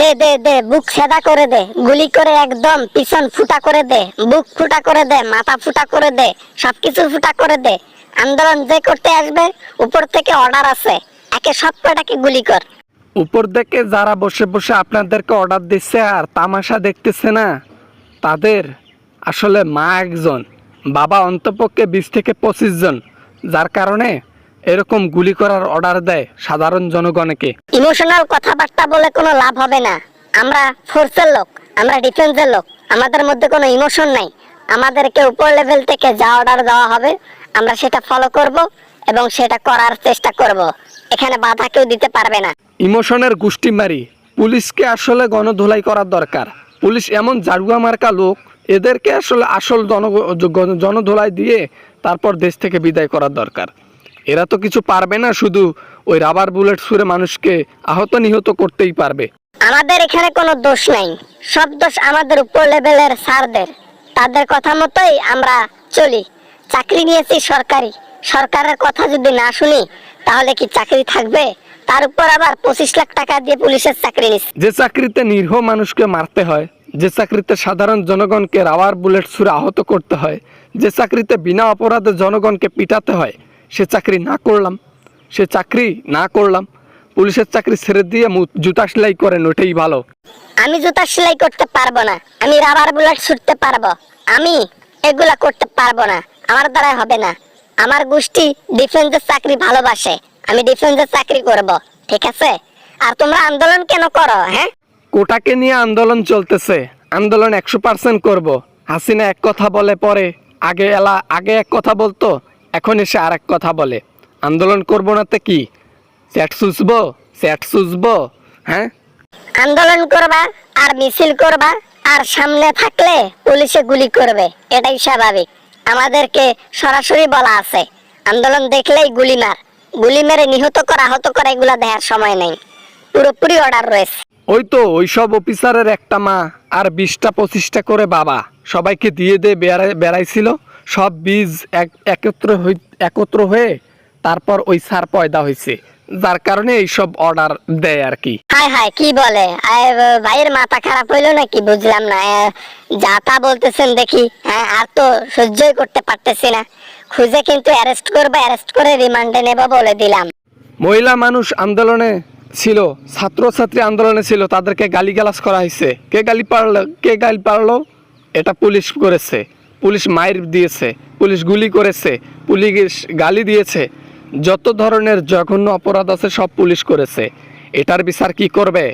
দে দে দে, বুক সেদা করে দে, গুলি করে একদম পিছন ফুটা করে দে, বুক ফুটা করে দে, মাথা ফুটা করে দে, সবকিছু ফুটা করে দে। আন্দোলন যে করতে আসবে উপর থেকে অর্ডার আছে, একে সব কটাকে গুলি কর। উপর থেকে যারা বসে বসে আপনাদেরকে অর্ডার দিচ্ছে আর তামাশা দেখতেছে না, তাদের আসলে মা একজন, বাবা অন্তপক্ষে 20 থেকে 25 জন, যার কারণে এরকম গুলি করার অর্ডার দেয় সাধারণ জনগণকে। ইমোশনাল কথাবার্তা বলে কোনো লাভ হবে না। আমরা ফোর্সের লোক, আমরা ডিফেন্সের লোক, আমাদের মধ্যে কোনো ইমোশন নাই। আমাদেরকে উপর লেভেল থেকে যা অর্ডার দেওয়া হবে আমরা সেটা ফলো করব এবং সেটা করার চেষ্টা করব। এখানে বাধা কেউ দিতে পারবে না। ইমোশনের গোষ্ঠী মারি পুলিশকে আসলে গণধোলাই করার দরকার। পুলিশ এমন জাড়ুয়া মার্কা লোক, এদেরকে আসলে আসল জনধোলাই দিয়ে তারপর দেশ থেকে বিদায় করার দরকার। এরা তো কিছু পারবে না, শুধু ওই রাবার বুলেট ছুঁড়ে মানুষকে আহত নিহত করতেই পারবে। আমাদের এখানে কোনো দোষ নাই, সব দোষ আমাদের উপর লেভেলের স্যারদের। তাদের কথা মতোই আমরা চলি। চাকরি নিয়েছি সরকারি, সরকারের কথা যদি না শুনি তাহলে কি চাকরি থাকবে? তার উপর আবার 25 লাখ টাকা দিয়ে পুলিশের চাকরি নিচ্ছে। যে চাকরিতে নিরীহ মানুষকে মারতে হয়, যে চাকরিতে সাধারণ জনগণকে রাবার বুলেট ছুঁড়ে আহত করতে হয়, যে চাকরিতে বিনা অপরাধে জনগণকে পিটাতে হয়, সে চাকরি না করলাম। পুলিশের চাকরি ছেড়ে দিয়ে জুতা সেলাই করেন, ওটাই ভালো। আমি জুতা সেলাই করতে পারবো না, আমি রাবার বুলেট ছুটতে পারবো, আমি এগুলা করতে পারবো না, আমার দ্বারা হবে না। আমার গোষ্ঠী ডিফেন্সের চাকরি ভালোবাসে, আমি ডিফেন্সের চাকরি করব, ঠিক আছে? আর তোমরা আন্দোলন কেন করো? হ্যাঁ, কোটাকে নিয়ে আন্দোলন চলতেছে, আন্দোলন 100% করব। হাসিনা এক কথা বলে পরে, আগে এক কথা বলতো, এখন এসে আর এক কথা বলে। আন্দোলন করবো না তো কি স্যাট সুসবো? হ্যাঁ, আন্দোলন করবা আর মিছিল করবা আর সামনে থাকলে পুলিশে গুলি করবে, এটাই স্বাভাবিক। আমাদেরকে সরাসরি বলা আছে আন্দোলন দেখলেই গুলি মার, গুলি মেরে নিহত করা আহত করা এগুলা দেখার সময় নেই, পুরোপুরি অর্ডার রয়েছে। ওই তো ওই সব অফিসারের একটা মা আর 20টা 25টা করে বাবা সবাইকে দিয়ে বেড়াইছিল। সব বীজ একত্র হয়ে তারপর ওই সার পয়দা হয়েছে, যার কারণে এইসব অর্ডার দেয় আর কি। হায় হায়, কি বলে? ভাইয়ের মাথা খারাপ হইলো নাকি বুঝলাম না। যা তা বলতেছেন দেখি। হ্যাঁ, আর তো সহ্যই করতে পারতেছি না। খুঁজে কিন্তু অ্যারেস্ট করবো, অ্যারেস্ট করে রিমান্ডে নেব বলে দিলাম। মহিলা মানুষ আন্দোলনে ছিল, ছাত্রছাত্রী আন্দোলনে ছিল, তাদেরকে গালিগালাজ করা হয়েছে। কে গালি পারলো? এটা পুলিশ করেছে, পুলিশ মাইর দিয়েছে, পুলিশ গুলি করেছে, পুলিশ গালি দিয়েছে। যত ধরনের জঘন্য অপরাধ আছে সব পুলিশ করেছে। এটার বিচার কি করবে?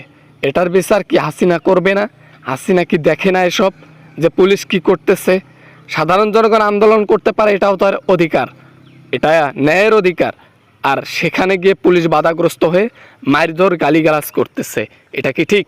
এটার বিচার কি হাসিনা করবে না? হাসিনা কি দেখে না এসব যে পুলিশ কি করতেছে? সাধারণ জনগণ আন্দোলন করতে পারে, এটাও তার অধিকার, এটা ন্যায়ের অধিকার। আর সেখানে গিয়ে পুলিশ বাধাগ্রস্ত হয়ে মারধর গালিগালাজ করতেছে, এটা কি ঠিক?